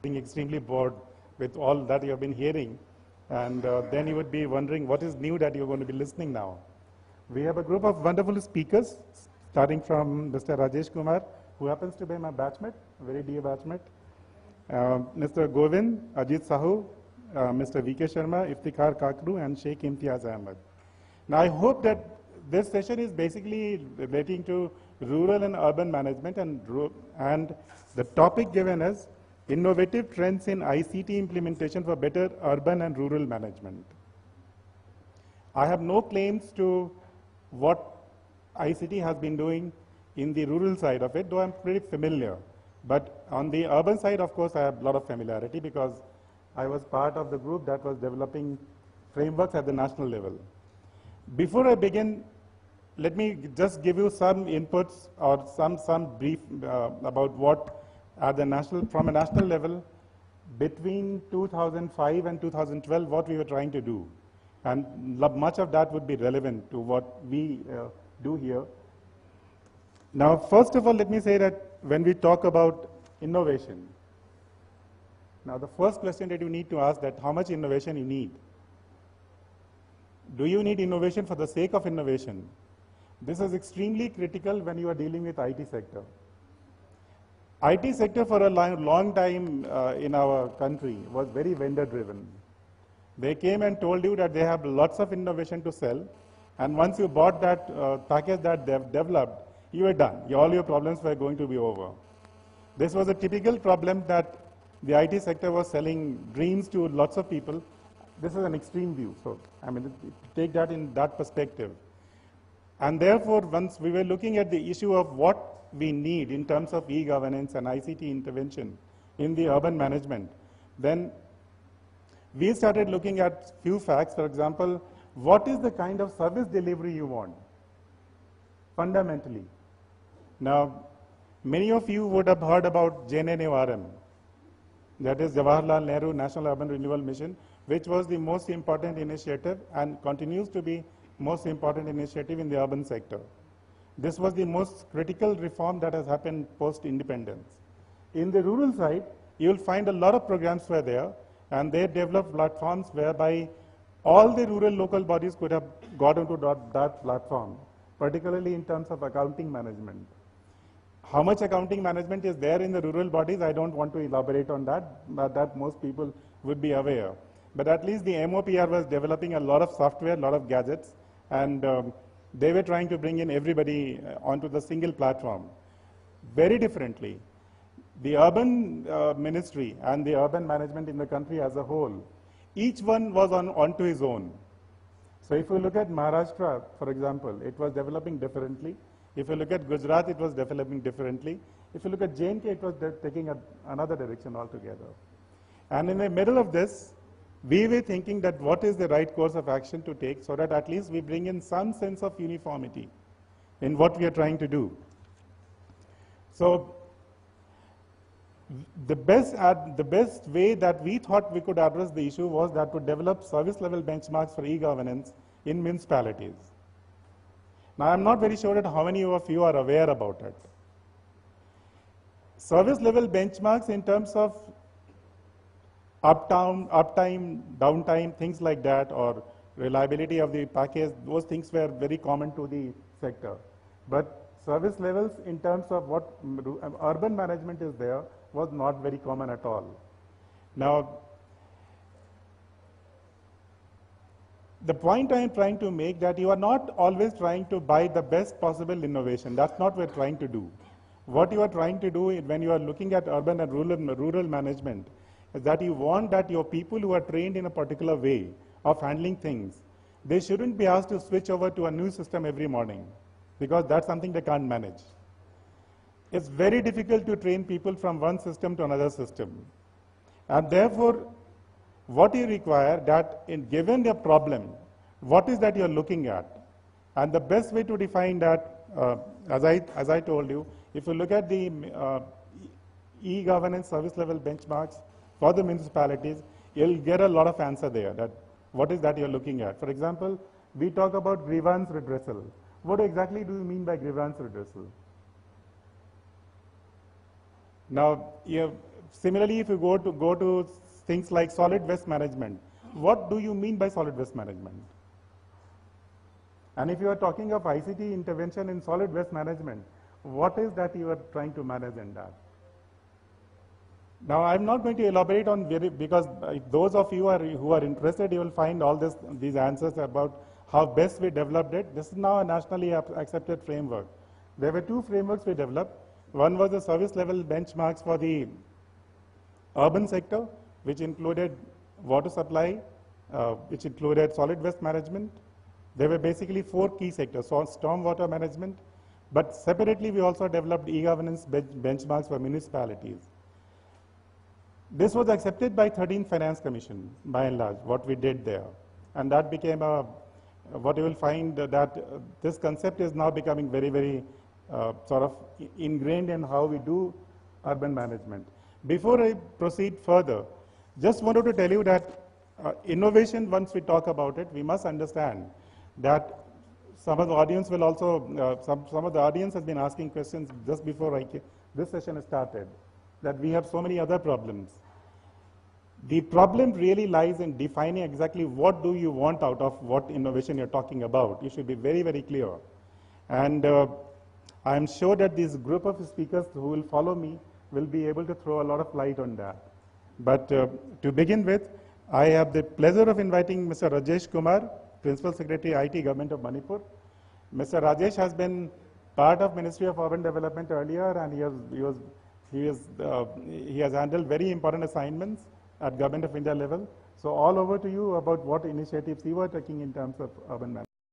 being extremely bored with all that you have been hearing. And then you would be wondering what is new that you're going to be listening now. We have a group of wonderful speakers, starting from Mr. Rajesh Kumar, who happens to be my batchmate, a very dear batchmate. Mr. Govind, Ajit Sahu, Mr. V.K. Sharma, Iftikhar Kakru, and Sheikh Imtiaz Ahmed. Now, I hope that this session is basically relating to rural and urban management, and the topic given is innovative trends in ICT implementation for better urban and rural management. I have no claims to what ICT has been doing in the rural side of it, though I'm pretty familiar. But on the urban side, of course, I have a lot of familiarity because I was part of the group that was developing frameworks at the national level. Before I begin, let me just give you some inputs or some brief about what at the national, from a national level, between 2005 and 2012, what we were trying to do. And much of that would be relevant to what we do here. Now, first of all, let me say that when we talk about innovation, now the first question that you need to ask that how much innovation you need. Do you need innovation for the sake of innovation? This is extremely critical when you are dealing with IT sector. IT sector for a long time in our country was very vendor driven. They came and told you that they have lots of innovation to sell, and once you bought that package that they've developed, you were done. All your problems were going to be over. This was a typical problem that the IT sector was selling dreams to lots of people. This is an extreme view, so I mean, take that in that perspective. And therefore, once we were looking at the issue of what we need in terms of e-governance and ICT intervention in the urban management, then we started looking at few facts. For example, what is the kind of service delivery you want, fundamentally? Now, many of you would have heard about JNNURM, that is Jawaharlal Nehru National Urban Renewal Mission, which was the most important initiative and continues to be most important initiative in the urban sector. This was the most critical reform that has happened post-independence. In the rural side, you will find a lot of programs were there, and they developed platforms whereby all the rural local bodies could have got into that platform, particularly in terms of accounting management. How much accounting management is there in the rural bodies, I don't want to elaborate on that, but that most people would be aware. But at least the MOPR was developing a lot of software, a lot of gadgets, and they were trying to bring in everybody onto the single platform. Very differently, the urban ministry and the urban management in the country as a whole, each one was onto his own. So if you look at Maharashtra, for example, it was developing differently. If you look at Gujarat, it was developing differently. If you look at J&K, it was taking another direction altogether. And in the middle of this, we were thinking that what is the right course of action to take so that at least we bring in some sense of uniformity in what we are trying to do. So the best way that we thought we could address the issue was that to develop service level benchmarks for e-governance in municipalities. Now, I'm not very sure that how many of you are aware about it. Service level benchmarks in terms of uptime, downtime, things like that, or reliability of the package, those things were very common to the sector. But service levels in terms of what urban management is there was not very common at all. Now, the point I am trying to make that you are not always trying to buy the best possible innovation. That's not what we're trying to do. What you are trying to do when you are looking at urban and rural management is that you want that your people who are trained in a particular way of handling things, they shouldn't be asked to switch over to a new system every morning, because that's something they can't manage. It's very difficult to train people from one system to another system. And therefore, what you require that given a problem, what is that you're looking at? And the best way to define that, as I told you, if you look at the e-governance service level benchmarks for the municipalities, you'll get a lot of answer there, that what is that you're looking at. For example, we talk about grievance redressal. What exactly do you mean by grievance redressal? Now, Similarly, if you go to things like solid waste management, what do you mean by solid waste management? And if you are talking of ICT intervention in solid waste management, what is that you are trying to manage in that? Now, I'm not going to elaborate on because those of you who are interested, you will find all these answers about how best we developed it. This is now a nationally accepted framework. There were two frameworks we developed. One was the service level benchmarks for the urban sector, which included water supply, which included solid waste management. There were basically 4 key sectors, so stormwater management, but separately we also developed e-governance benchmarks for municipalities. This was accepted by 13th Finance Commission, by and large, what we did there. And that became what you will find that this concept is now becoming very, very sort of ingrained in how we do urban management. Before I proceed further, just wanted to tell you that innovation, once we talk about it, we must understand that some of the audience will also, some of the audience has been asking questions just before this session started, that we have so many other problems. The problem really lies in defining exactly what do you want out of what innovation you're talking about. You should be very, very clear. And I'm sure that this group of speakers who will follow me will be able to throw a lot of light on that. But to begin with, I have the pleasure of inviting Mr. Rajesh Kumar, Principal Secretary, IT, Government of Manipur. Mr. Rajesh has been part of Ministry of Urban Development earlier, and he has handled very important assignments at Government of India level. So all over to you about what initiatives you are taking in terms of urban management.